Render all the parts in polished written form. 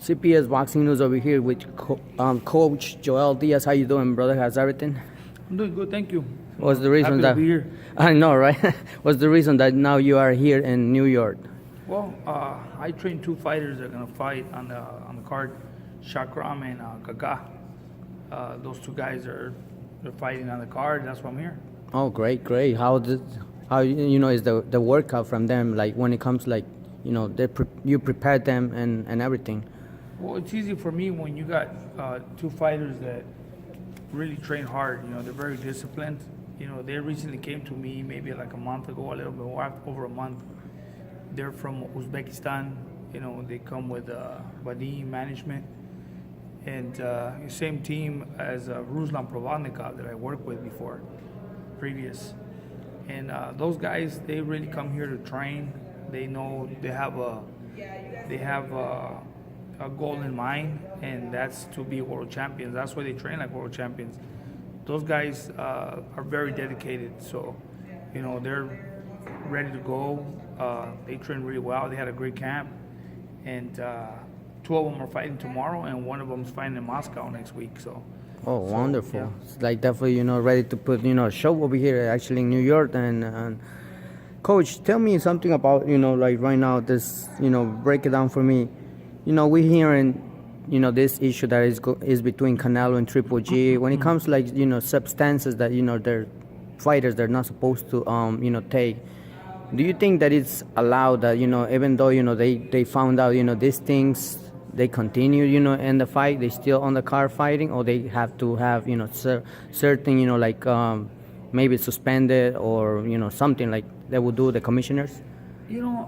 CPS Boxing News over here with Coach Joel Diaz. How you doing, brother? How's everything? I'm doing good, thank you. What's the reason Happy that to be here. I know, right? What's the reason that now you are here in New York? Well, I trained two fighters that are gonna fight on the card, Shahram and Gaga. Those two guys they're fighting on the card. That's why I'm here. Oh, great. How is the workout from them? Like when it comes like you prepared them and everything. Well, it's easy for me when you got two fighters that really train hard. They're very disciplined. They recently came to me maybe like a month ago, a little bit over a month. They're from Uzbekistan. They come with Vadim management and same team as Ruslan Provodnikov that I worked with before, previous. And those guys, they really come here to train. They know they have a goal in mind, and that's to be world champions. That's why they train like world champions. Those guys are very dedicated, so they're ready to go. They train really well. They had a great camp, and two of them are fighting tomorrow, and one of them is fighting in Moscow next week. Oh, wonderful! Yeah. It's like definitely ready to put a show over here actually in New York. And Coach, tell me something about like right now this break it down for me. We're hearing this issue that is between Canelo and Triple G. When it comes to like substances that they're fighters they're not supposed to take. Do you think that it's allowed that even though they found out these things, they continue in the fight, they still on the card fighting, or they have to have certain like maybe suspended or something like they would do the commissioners?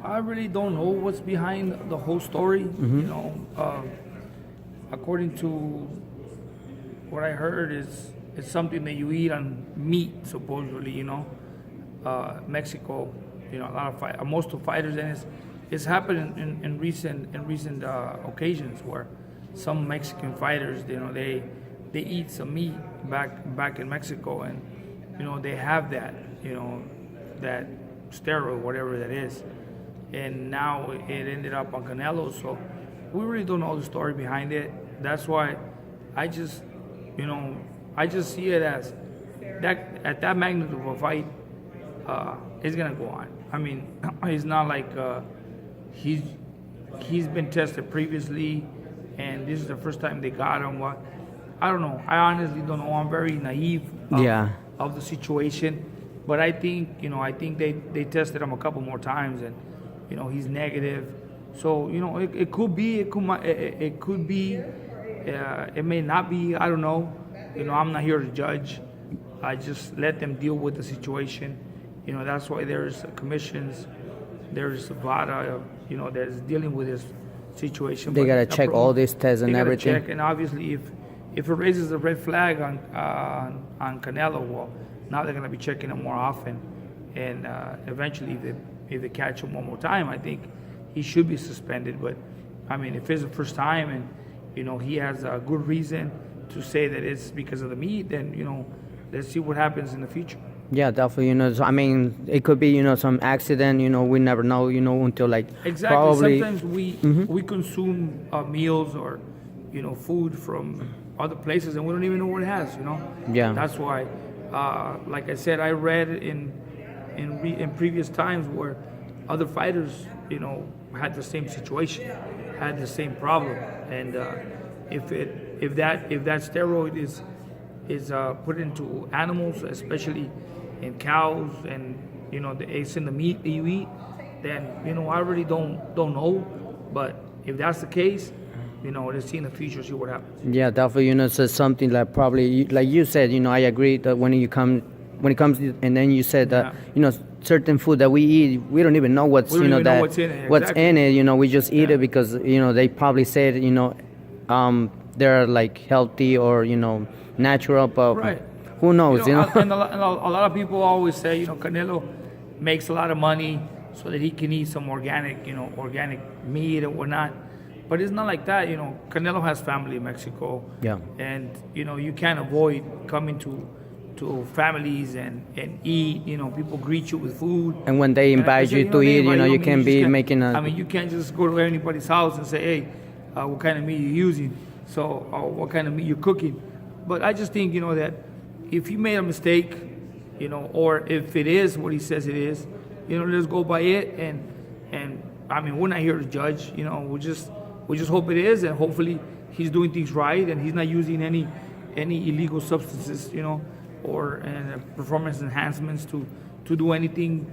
I really don't know what's behind the whole story. According to what I heard, it's something that you eat on meat, supposedly. Mexico, a lot of most of fighters, and it's happened in recent occasions where some Mexican fighters, they eat some meat back in Mexico, and they have that that steroid, whatever that is, and now it ended up on Canelo. So we really don't know the story behind it. That's why I just see it as that at that magnitude of a fight, it's gonna go on. I mean, it's not like he's been tested previously, and this is the first time they got him. What I don't know. I honestly don't know. I'm very naive of the situation. But I think they tested him a couple more times, and he's negative. So it could be, it could be, it may not be. I don't know. I'm not here to judge. I just let them deal with the situation. That's why there's commissions. There's VADA, that's dealing with this situation. They gotta check all these tests and everything. Check, and obviously, if it raises a red flag on Canelo, well, now they're going to be checking him more often, and eventually, if they catch him one more time, I think he should be suspended. But I mean, if it's the first time and he has a good reason to say that it's because of the meat, then let's see what happens in the future. Yeah, definitely. So, I mean, it could be some accident. We never know. Until like exactly. Probably. Sometimes we consume meals or food from other places, and we don't even know what it has. Yeah. That's why. Like I said, I read in previous times where other fighters, had the same situation, had the same problem, and if that steroid is put into animals, especially in cows, and it's in the meat that you eat, then I really don't know, but if that's the case, let's see in the future, see what happens. Yeah, definitely. So something like probably, like you said, I agree that when it comes, and then you said that, certain food that we eat, we don't even know what's, what's in it. Exactly. What's in it. We just eat it because, they probably said, they're like healthy or, natural, but right. Who knows, And a lot of people always say, Canelo makes a lot of money so that he can eat some organic meat or whatnot. But it's not like that, Canelo has family in Mexico. Yeah. And, you can't avoid coming to families and eat, people greet you with food. And when they invite you to eat, you can't be making a... I mean, you can't just go to anybody's house and say, hey, what kind of meat you're using, so or what kind of meat you're cooking. But I just think that if he made a mistake, or if it is what he says it is, let's go by it. And I mean, we're not here to judge. We just hope it is, and hopefully he's doing things right, and he's not using any illegal substances, or performance enhancements to do anything,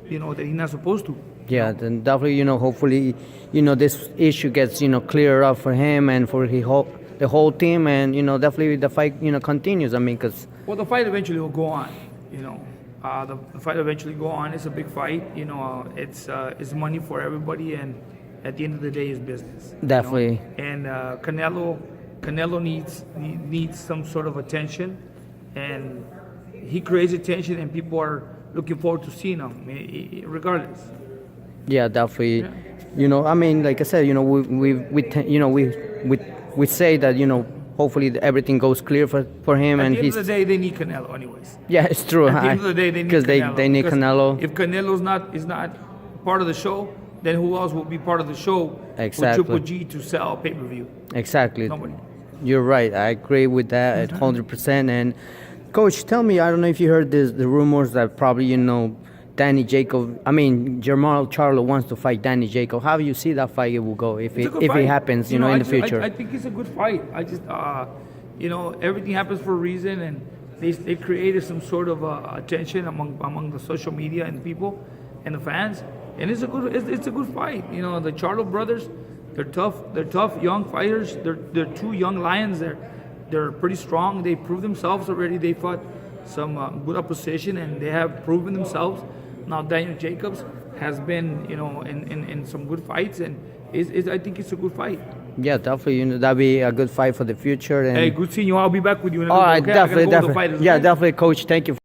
that he's not supposed to. Yeah, then definitely, hopefully, this issue gets, cleared up for him and for the whole team, and, definitely the fight, continues. I mean, because... Well, the fight eventually will go on, the fight eventually go on. It's a big fight, it's money for everybody, and at the end of the day, it's business. Definitely. And Canelo needs some sort of attention, and he creates attention, and people are looking forward to seeing him, regardless. Yeah, definitely. Yeah. I mean, like I said, we say that, hopefully everything goes clear for him. At and the end of the day, they need Canelo anyways. Yeah, it's true. At the end of the day, they need Canelo. They need Canelo. If Canelo's is not part of the show, then who else will be part of the show? Exactly. With Triple G to sell pay-per-view? Exactly. Nobody. You're right. I agree with that at 100%. And Coach, tell me, I don't know if you heard the rumors that probably, Jamal Charlo wants to fight Danny Jacob. How do you see that fight will go if it happens, in the future? I think it's a good fight. I just, everything happens for a reason, and they created some sort of attention among the social media and people and the fans, and it's a good fight. The Charlo brothers, they're tough young fighters. They're two young lions. They're pretty strong. They proved themselves already. They fought some good opposition, and they have proven themselves. Now Daniel Jacobs has been, in some good fights, and I think it's a good fight. Yeah, definitely. That'll be a good fight for the future. And hey, good seeing you. I'll be back with you. All right, okay? definitely. Go Yeah, definitely, Coach. Thank you.